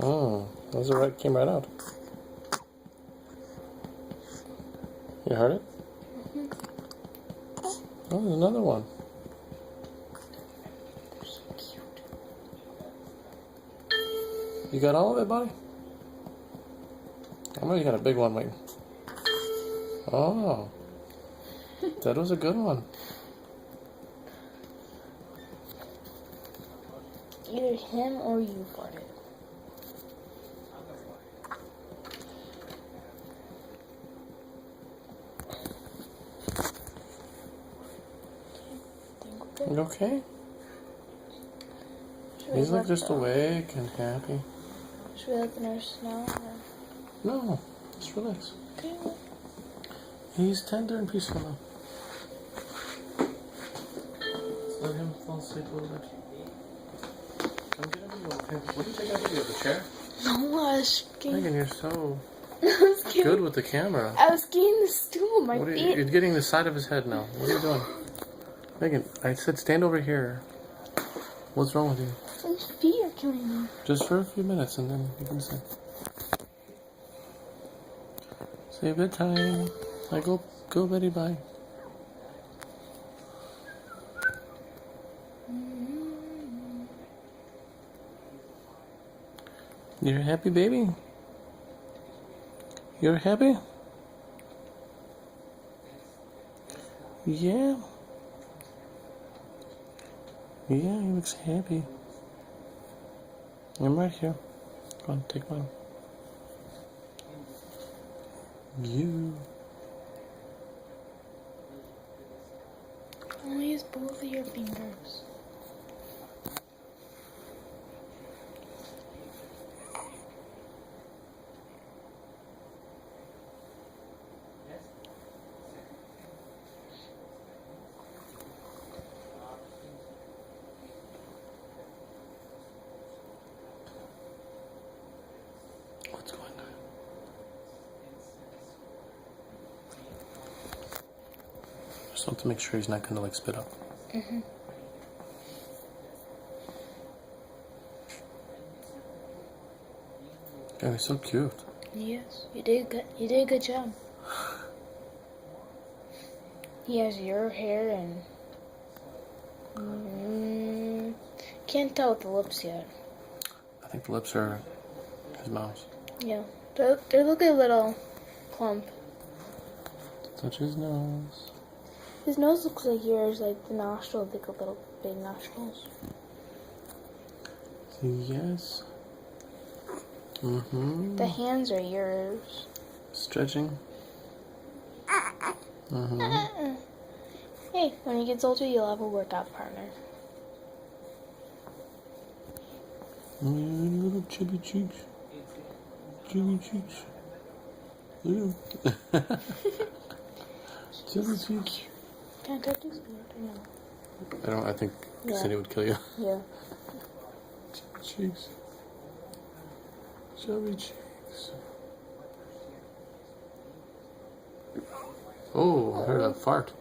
Those are right. Came right out. You heard it? Oh, there's another one. They're so cute. You got all of it, buddy? I know you got a big one waiting. Oh, that was a good one. Either him or you farted. You okay? He's like just awake and happy. Should we let the nurse know? No, just relax. Okay. He's tender and peaceful now. Let him fall asleep a little bit. Come get a video. Okay. What are you taking a video of the chair? No, I was getting. Megan, you're so I was good with the camera. I was getting the stool. My What are feet. you're getting the side of his head now. What are you doing? Megan, I said stand over here. What's wrong with you? His feet are killing me. Just for a few minutes and then you can sit. Say bedtime. I go Betty, bye. You're happy, baby? You're happy? Yeah. Yeah, he looks happy. I'm right here. Go on, take mine. You. Only use both of your fingers. What's going on? Just want to make sure he's not gonna like spit up. Yeah, he's so cute. Yes, you did good. You did a good job. He has your hair and can't tell with the lips yet. I think the lips are his mouth. Yeah, they look a little plump. Touch his nose. His nose looks like yours, like the nostrils, like a little big nostrils. Yes. Mm-hmm. The hands are yours. Stretching. Mm-hmm. Hey, when he gets older, you'll have a workout partner. Little chubby cheeks. Chubby cheeks. Ew. Chubby cheeks. Can't touch his beard, no. I think Yeah. Cindy would kill you. Yeah. Chubby cheeks. Chubby cheeks. Oh, I heard that fart.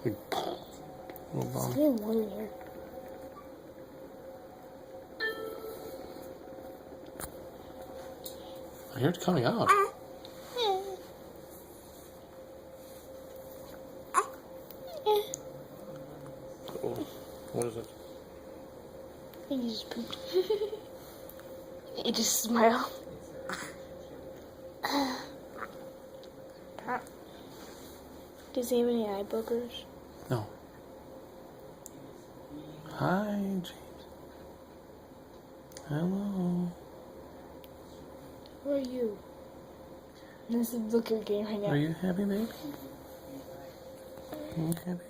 Big little bomb. It's getting warm here. I hear it coming out. Oh, what is it? I think he just pooped. He just smiled. Does he have any eye boogers? No. Hi, James. Hello. Who are you? This is look your game right now. Are you happy, baby? Are you happy?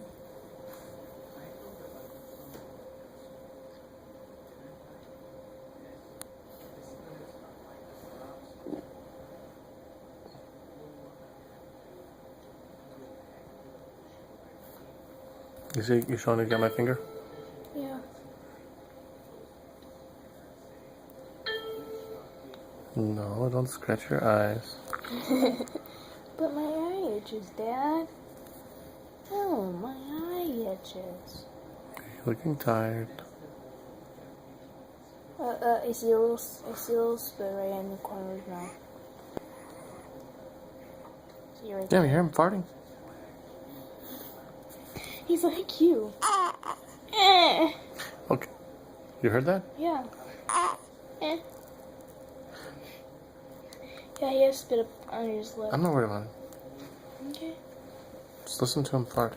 You see, you showing me got my finger? Yeah. No, don't scratch your eyes. But my eye itches, Dad. Oh, my eye itches. You're looking tired. I see a little spit right in the corner of his mouth. See right Yeah, there. you hear him farting? He's like you. Eh. Okay. You heard that? Yeah. Eh. Yeah, he has spit up on his lip. I'm not worried about it. Okay. Just listen to him fart.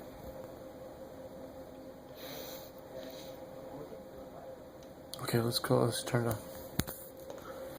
Okay, let's go. Let's turn it off.